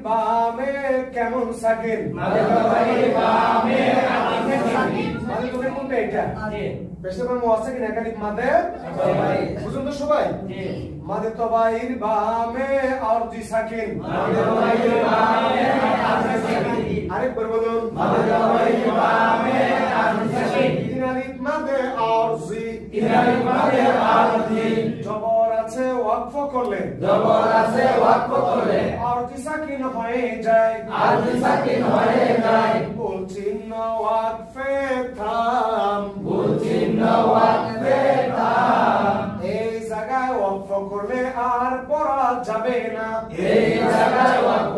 বামে কেমন সাকিন মাদের তবাইর বামে কেমন সাকিন মাদের তবাইর কোনটা এটা জি পেশে বামে আছে কিনা একাধিক মাদে তবাইর বুঝুন তো সবাই জি মাদের তবাইর বামে আরজি সাকিন মাদের তবাইর বামে সাকিন আরেকবার বলুন মাদের তবাইর বামে সাকিন ইনারিক মাদে আরজি ইনারিক মাদে আরজি জবর আছে ওয়াকফ করলে জবর আছে ওয়াকফ করলে আরজি সাকিন হয়ে যায় আরজি সাকিন হয়ে যায় ভুল চিহ্ন ওয়াকফে থাম ভুল চিহ্ন ওয়াকফে থাম এই জায়গায় ওয়াকফ করলে আর পড়া যাবে না এই জায়গায় ওয়াকফ